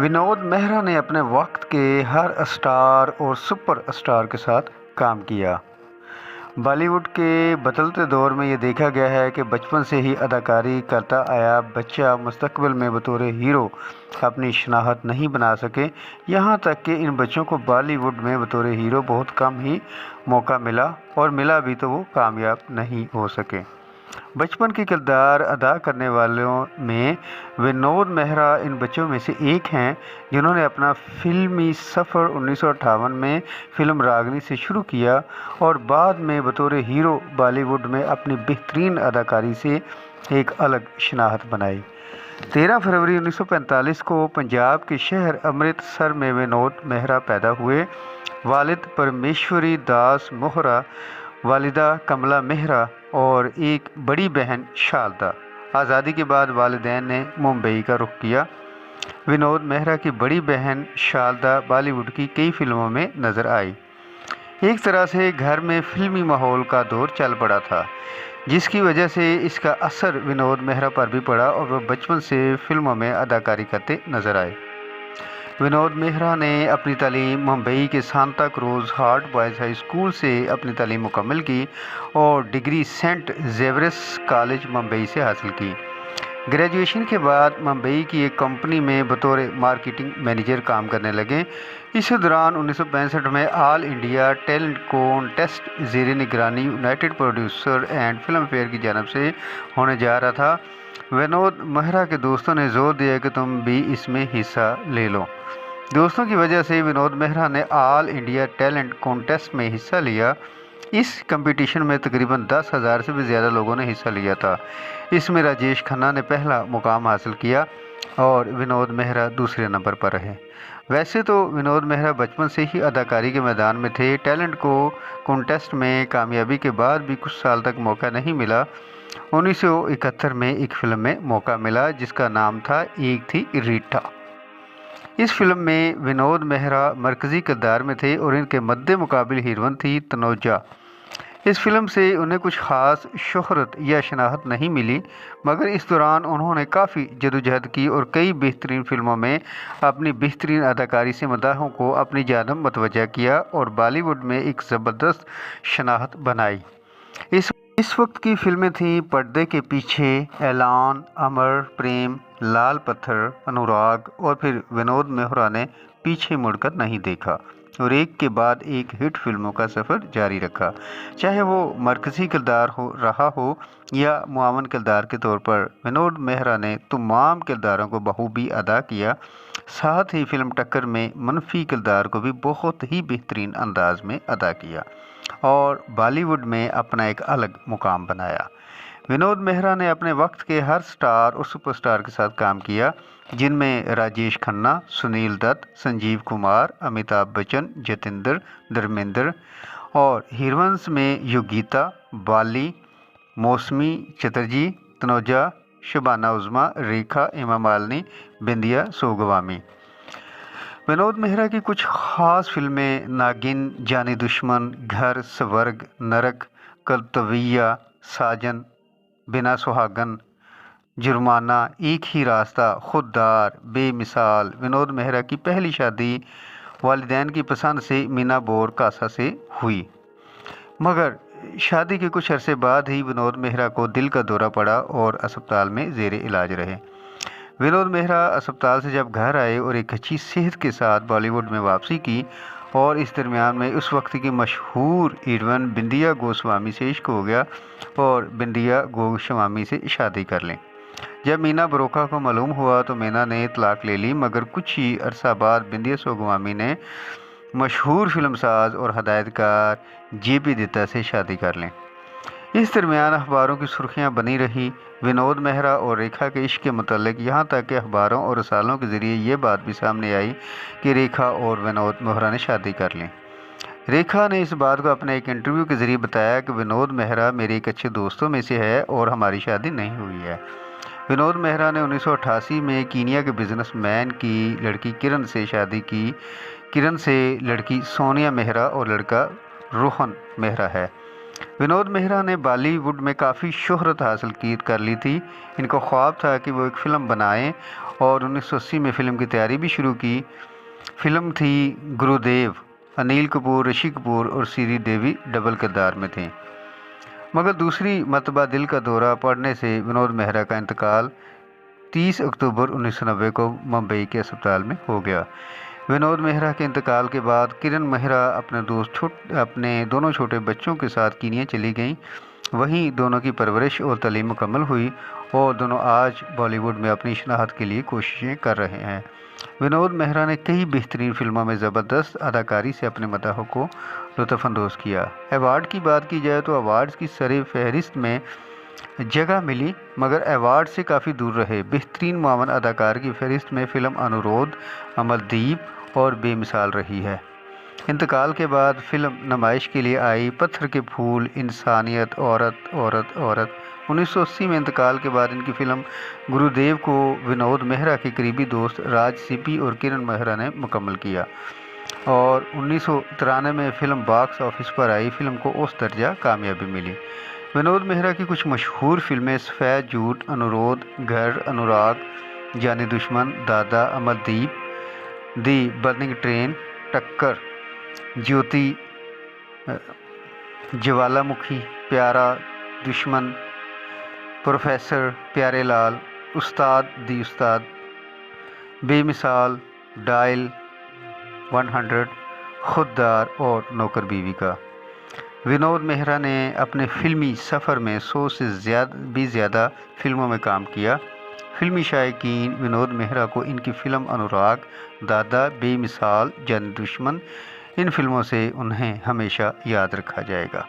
विनोद मेहरा ने अपने वक्त के हर स्टार और सुपर स्टार के साथ काम किया। बॉलीवुड के बदलते दौर में ये देखा गया है कि बचपन से ही अदाकारी करता आया बच्चा मुस्तकबिल में बतौर हीरो अपनी शनाख्त नहीं बना सके। यहाँ तक कि इन बच्चों को बॉलीवुड में बतौर हीरो बहुत कम ही मौका मिला, और मिला भी तो वो कामयाब नहीं हो सके। बचपन के किरदार अदा करने वालों में विनोद मेहरा इन बच्चों में से एक हैं, जिन्होंने अपना फिल्मी सफ़र 1958 में फिल्म रागनी से शुरू किया और बाद में बतौर हीरो बॉलीवुड में अपनी बेहतरीन अदाकारी से एक अलग शनाख्त बनाई। 13 फरवरी 1945 को पंजाब के शहर अमृतसर में विनोद मेहरा पैदा हुए। वालिद परमेश्वरी दास मोहरा, वालिदा कमला मेहरा और एक बड़ी बहन शारदा। आज़ादी के बाद वालिदैन ने मुंबई का रुख किया। विनोद मेहरा की बड़ी बहन शारदा बॉलीवुड की कई फिल्मों में नज़र आई। एक तरह से घर में फिल्मी माहौल का दौर चल पड़ा था, जिसकी वजह से इसका असर विनोद मेहरा पर भी पड़ा और वह बचपन से फिल्मों में अदाकारी करते नज़र आए। विनोद मेहरा ने अपनी तालीम मुंबई के Santa Cruz Heart Boys High School से अपनी तालीम मुकम्मल की और degree Saint Xavier's College Mumbai से हासिल की। ग्रेजुएशन के बाद मुंबई की एक कंपनी में बतौर मार्केटिंग मैनेजर काम करने लगे। इसी दौरान 1965 में ऑल इंडिया टैलेंट कॉन्टेस्ट ज़ेरे निगरानी United producer and film fair की जानब से होने जा रहा था। विनोद मेहरा के दोस्तों ने जोर दिया कि तुम भी इसमें हिस्सा ले लो। दोस्तों की वजह से विनोद मेहरा ने ऑल इंडिया टैलेंट कॉन्टेस्ट में हिस्सा लिया। इस कंपटीशन में तकरीबन 10,000 से भी ज़्यादा लोगों ने हिस्सा लिया था। इसमें राजेश खन्ना ने पहला मुकाम हासिल किया और विनोद मेहरा दूसरे नंबर पर रहे। वैसे तो विनोद मेहरा बचपन से ही अदाकारी के मैदान में थे। टैलेंट को कॉन्टेस्ट में कामयाबी के बाद भी कुछ साल तक मौका नहीं मिला। 1971 में एक फिल्म में मौका मिला जिसका नाम था एक थी रीटा। इस फिल्म में विनोद मेहरा मरकज़ी किरदार में थे और इनके मद्दे मुकाबिल हीरोइन थी तनुजा। इस फिल्म से उन्हें कुछ ख़ास शोहरत या शनाख्त नहीं मिली, मगर इस दौरान उन्होंने काफ़ी जदोजहद की और कई बेहतरीन फिल्मों में अपनी बेहतरीन अदाकारी से मदाहों को अपनी जानब मतवज्जा किया और बॉलीवुड में एक ज़बरदस्त शनाख्त बनाई। इस वक्त की फिल्में थीं पर्दे के पीछे, ऐलान, अमर प्रेम, लाल पत्थर, अनुराग और फिर विनोद मेहरा ने पीछे मुड़कर नहीं देखा और एक के बाद एक हिट फिल्मों का सफ़र जारी रखा। चाहे वो मरकज़ी किरदार रहा हो या मुआवन किरदार के तौर पर, विनोद मेहरा ने तमाम किरदारों को बखूबी अदा किया। साथ ही फिल्म टक्कर में मनफी किरदार को भी बहुत ही बेहतरीन अंदाज में अदा किया और बॉलीवुड में अपना एक अलग मुकाम बनाया। विनोद मेहरा ने अपने वक्त के हर स्टार और सुपरस्टार के साथ काम किया, जिनमें राजेश खन्ना, सुनील दत्त, संजीव कुमार, अमिताभ बच्चन, जतेंद्र, धर्मेंद्र और हीरोइंस में योगिता, बाली, मौसमी चटर्जी, तनुजा, शबाना उज़्मा, रेखा, हेमा मालिनी, बिंदिया सोगवामी। विनोद मेहरा की कुछ ख़ास फिल्में नागिन, जानी दुश्मन, घर, स्वर्ग, नरक, कर्तव्य, साजन, बिना सुहागन, जुर्माना, एक ही रास्ता, खुददार, बेमिसाल। विनोद मेहरा की पहली शादी वालिदैन की पसंद से मीना बोर कासा से हुई, मगर शादी के कुछ अरसे बाद ही विनोद मेहरा को दिल का दौरा पड़ा और अस्पताल में ज़ेरे इलाज रहे। विनोद मेहरा अस्पताल से जब घर आए और एक अच्छी सेहत के साथ बॉलीवुड में वापसी की और इस दरमियान में उस वक्त की मशहूर हीरोइन बिंदिया गोस्वामी से इश्क हो गया और बिंदिया गोस्वामी से शादी कर लें। जब मीना बरोका को मालूम हुआ तो मीना ने तलाक ले ली, मगर कुछ ही अरसा बाद बिंदिया सोगवामी ने मशहूर फिल्मसाज और हदायतकार JP दत्ता से शादी कर लें। इस दरमियान अखबारों की सुर्खियां बनी रही विनोद मेहरा और रेखा के इश्क के मुतल्लिक, यहाँ तक कि अखबारों और रसालों के ज़रिए ये बात भी सामने आई कि रेखा और विनोद मेहरा ने शादी कर ली। रेखा ने इस बात को अपने एक इंटरव्यू के ज़रिए बताया कि विनोद मेहरा मेरे एक अच्छे दोस्तों में से है और हमारी शादी नहीं हुई है। विनोद मेहरा ने 1988 में कीनिया के बिजनेसमैन की लड़की किरण से शादी की। किरण से लड़की सोनिया मेहरा और लड़का रोहन मेहरा है। विनोद मेहरा ने बॉलीवुड में काफ़ी शोहरत हासिल कर ली थी। इनका ख्वाब था कि वो एक फ़िल्म बनाएं और 1980 में फ़िल्म की तैयारी भी शुरू की। फ़िल्म थी गुरुदेव। अनिल कपूर, ऋषि कपूर और श्रीदेवी डबल किरदार में थे। मगर दूसरी मरतबा दिल का दौरा पड़ने से विनोद मेहरा का इंतकाल 30 अक्टूबर 1990 को मुंबई के अस्पताल में हो गया। विनोद मेहरा के इंतकाल के बाद किरण मेहरा अपने दोनों छोटे बच्चों के साथ कीनिया चली गईं। वहीं दोनों की परवरिश और तालीम मुकम्मल हुई और दोनों आज बॉलीवुड में अपनी शनाख्त के लिए कोशिशें कर रहे हैं। विनोद मेहरा ने कई बेहतरीन फिल्मों में ज़बरदस्त अदाकारी से अपने मदाहों को लुत्फ़अंदोज़ किया। अवार्ड की बात की जाए तो अवार्ड्स की सरे फहरिस्त में जगह मिली, मगर अवार्ड से काफ़ी दूर रहे। बेहतरीन मुआवन अदाकार की फहरिस्त में फ़िल्म अनुरोध, अमरदीप और बेमिसाल रही है। इंतकाल के बाद फिल्म नुमाइश के लिए आई पत्थर के फूल, इंसानियत, औरत औरत औरत। 1980 में इंतकाल के बाद इनकी फ़िल्म गुरुदेव को विनोद मेहरा के करीबी दोस्त राज सीपी और किरण मेहरा ने मुकम्मल किया और 1993 में फ़िल्म बॉक्स ऑफिस पर आई। फ़िल्म को औसत दर्जा कामयाबी मिली। विनोद मेहरा की कुछ मशहूर फिल्में सफ़ेद झूठ, अनुरोध, घर, अनुराग, जानी दुश्मन, दादा, अमरदीप, दी बर्निंग ट्रेन, टक्कर, ज्योति, ज्वालामुखी, प्यारा, दुश्मन, प्रोफेसर, प्यारे लाल, उस्ताद, दी उस्ताद, बेमिसाल, डायल 100, खुददार और नौकर बीवी का। विनोद मेहरा ने अपने फ़िल्मी सफ़र में 100 से ज़्यादा फिल्मों में काम किया। फिल्मी शायकीन विनोद मेहरा को इनकी फ़िल्म अनुराग, दादा, बेमिसाल, जानी दुश्मन, इन फिल्मों से उन्हें हमेशा याद रखा जाएगा।